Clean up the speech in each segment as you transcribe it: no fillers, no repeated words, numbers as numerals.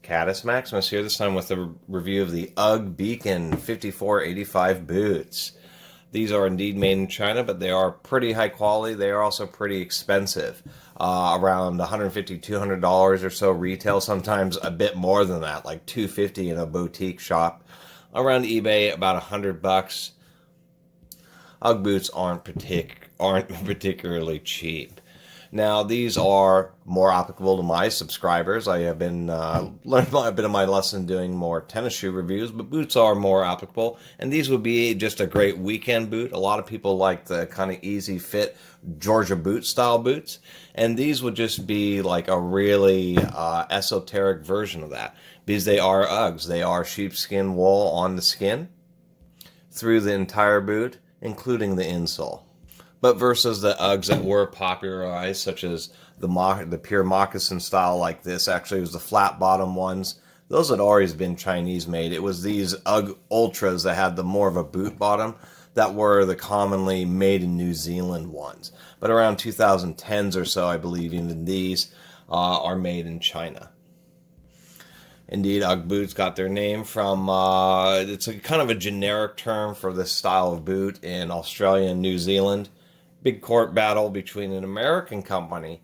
Caddis Maximus here, this time with a review of the Ugg Beacon 5485 boots. These are indeed made in China, but they are pretty high quality. They are also pretty expensive, around $150, $200 or so retail, sometimes a bit more than that, like $250 in a boutique shop. Around eBay, about $100. Ugg boots aren't particularly cheap. Now, these are more applicable to my subscribers. I have been learned a bit of my lesson doing more tennis shoe reviews, but boots are more applicable, and these would be just a great weekend boot. A lot of people like the kind of easy fit Georgia boot style boots, and these would just be like a really esoteric version of that, because they are Uggs. They are sheepskin wool on the skin through the entire boot, including the insole. But versus the Uggs that were popularized, such as the pure moccasin style like this, actually it was the flat bottom ones. Those had always been Chinese made. It was these Ugg Ultras that had the more of a boot bottom that were the commonly made in New Zealand ones. But around 2010s or so, I believe even these are made in China. Indeed, Ugg boots got their name from, it's a kind of a generic term for this style of boot in Australia and New Zealand. Big court battle between an American company.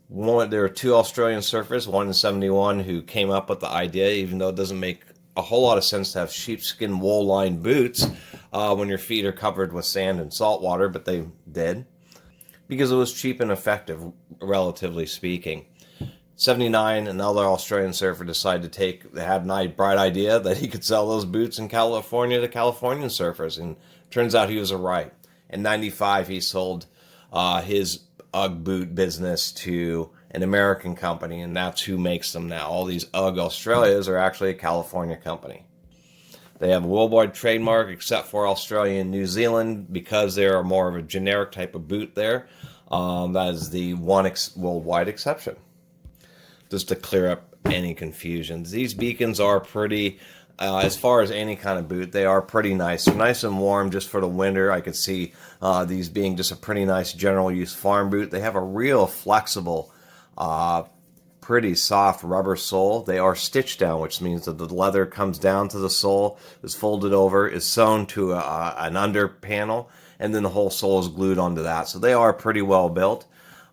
There were two Australian surfers, one in 71, who came up with the idea, even though it doesn't make a whole lot of sense to have sheepskin wool-lined boots when your feet are covered with sand and salt water, but they did, because it was cheap and effective, relatively speaking. 79, another Australian surfer decided they had a bright idea that he could sell those boots in California to Californian surfers, and turns out he was right. In 95, he sold his Ugg boot business to an American company, and that's who makes them now. All these Ugg Australias are actually a California company. They have a worldwide trademark, except for Australia and New Zealand, because they are more of a generic type of boot there. That is the one worldwide exception. Just to clear up any confusions, these beacons are pretty... as far as any kind of boot, they are pretty nice. They're nice and warm just for the winter. I could see these being just a pretty nice general use farm boot. They have a real flexible, pretty soft rubber sole. They are stitched down, which means that the leather comes down to the sole, is folded over, is sewn to an under panel, and then the whole sole is glued onto that. So they are pretty well built.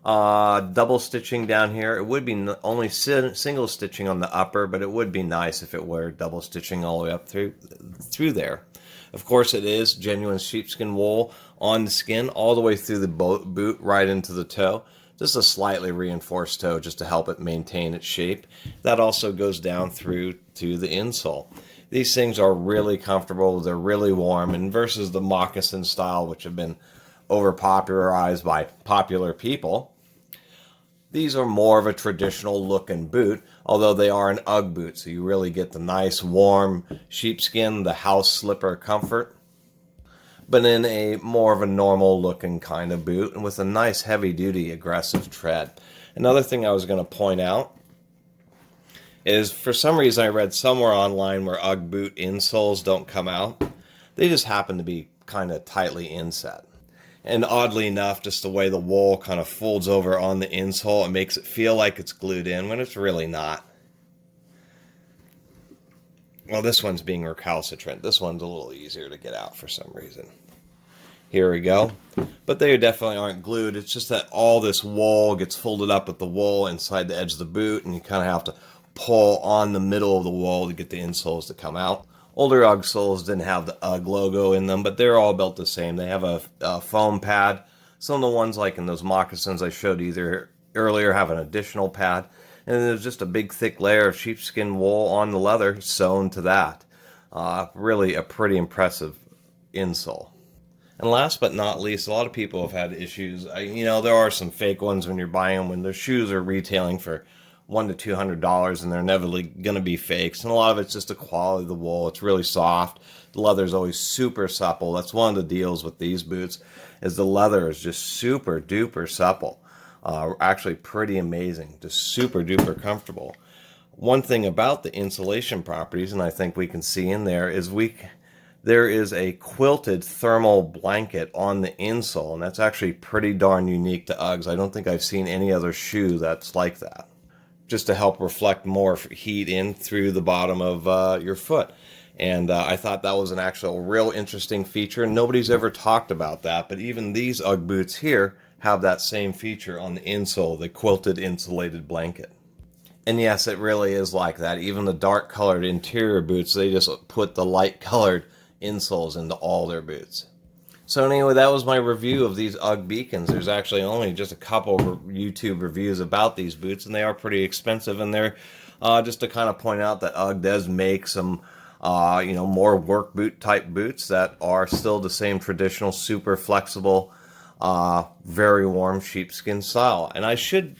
Double stitching down here. It would be only single stitching on the upper, but it would be nice if it were double stitching all the way up through there. Of course, it is genuine sheepskin wool on the skin all the way through the boot right into the toe. Just a slightly reinforced toe just to help it maintain its shape. That also goes down through to the insole. These things are really comfortable. They're really warm, and versus the moccasin style, which have been overpopularized by popular people, these are more of a traditional looking boot, although they are an Ugg boot, so you really get the nice warm sheepskin, the house slipper comfort, but in a more of a normal looking kind of boot and with a nice heavy duty aggressive tread. Another thing I was going to point out is, for some reason I read somewhere online where Ugg boot insoles don't come out. They just happen to be kind of tightly inset. And oddly enough, just the way the wool kind of folds over on the insole, it makes it feel like it's glued in when it's really not. Well, this one's being recalcitrant. This one's a little easier to get out for some reason. Here we go. But they definitely aren't glued. It's just that all this wool gets folded up with the wool inside the edge of the boot, and you kind of have to pull on the middle of the wool to get the insoles to come out. Older Ugg soles didn't have the Ugg logo in them, but they're all built the same. They have a foam pad. Some of the ones like in those moccasins I showed you earlier have an additional pad. And there's just a big thick layer of sheepskin wool on the leather sewn to that. Really a pretty impressive insole. And last but not least, a lot of people have had issues. There are some fake ones when you're buying them when their shoes are retailing for $100 to $200, and they're inevitably going to be fakes. And a lot of it's just the quality of the wool. It's really soft. The leather is always super supple. That's one of the deals with these boots, is the leather is just super duper supple. Actually pretty amazing. Just super duper comfortable. One thing about the insulation properties, and I think we can see in there, is there is a quilted thermal blanket on the insole, and that's actually pretty darn unique to Uggs. I don't think I've seen any other shoe that's like that. just to help reflect more heat in through the bottom of your foot. And I thought that was an actual real interesting feature. Nobody's ever talked about that, but even these Ugg boots here have that same feature on the insole, the quilted insulated blanket. And yes, it really is like that. Even the dark colored interior boots, they just put the light colored insoles into all their boots. So anyway, that was my review of these Ugg beacons. There's actually only just a couple of YouTube reviews about these boots, and they are pretty expensive. And they're just to kind of point out that Ugg does make some more work boot type boots that are still the same traditional, super flexible, very warm sheepskin style. And I should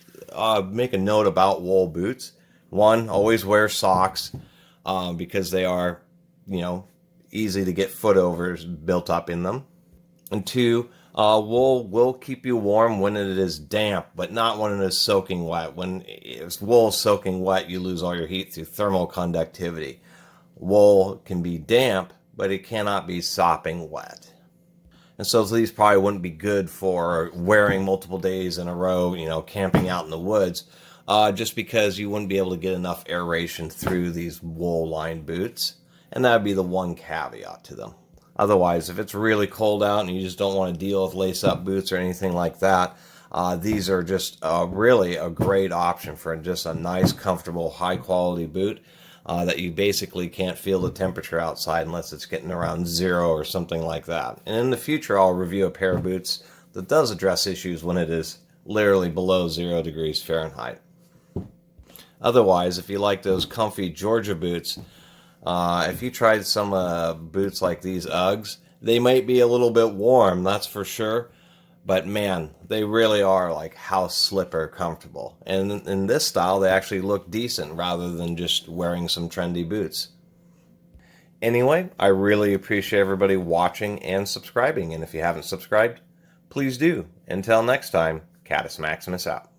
make a note about wool boots. One, always wear socks because they are, easy to get foot overs built up in them. And two, wool will keep you warm when it is damp, but not when it is soaking wet. When wool is soaking wet, you lose all your heat through thermal conductivity. Wool can be damp, but it cannot be sopping wet. And so these probably wouldn't be good for wearing multiple days in a row, camping out in the woods, just because you wouldn't be able to get enough aeration through these wool-lined boots. And that would be the one caveat to them. Otherwise, if it's really cold out and you just don't want to deal with lace-up boots or anything like that, these are just really a great option for just a nice, comfortable, high-quality boot that you basically can't feel the temperature outside unless it's getting around 0 or something like that. And in the future, I'll review a pair of boots that does address issues when it is literally below 0 degrees Fahrenheit. Otherwise, if you like those comfy Georgia boots, if you tried some boots like these Uggs, they might be a little bit warm, that's for sure. But man, they really are like house slipper comfortable. And in this style, they actually look decent rather than just wearing some trendy boots. Anyway, I really appreciate everybody watching and subscribing. And if you haven't subscribed, please do. Until next time, Catus Maximus out.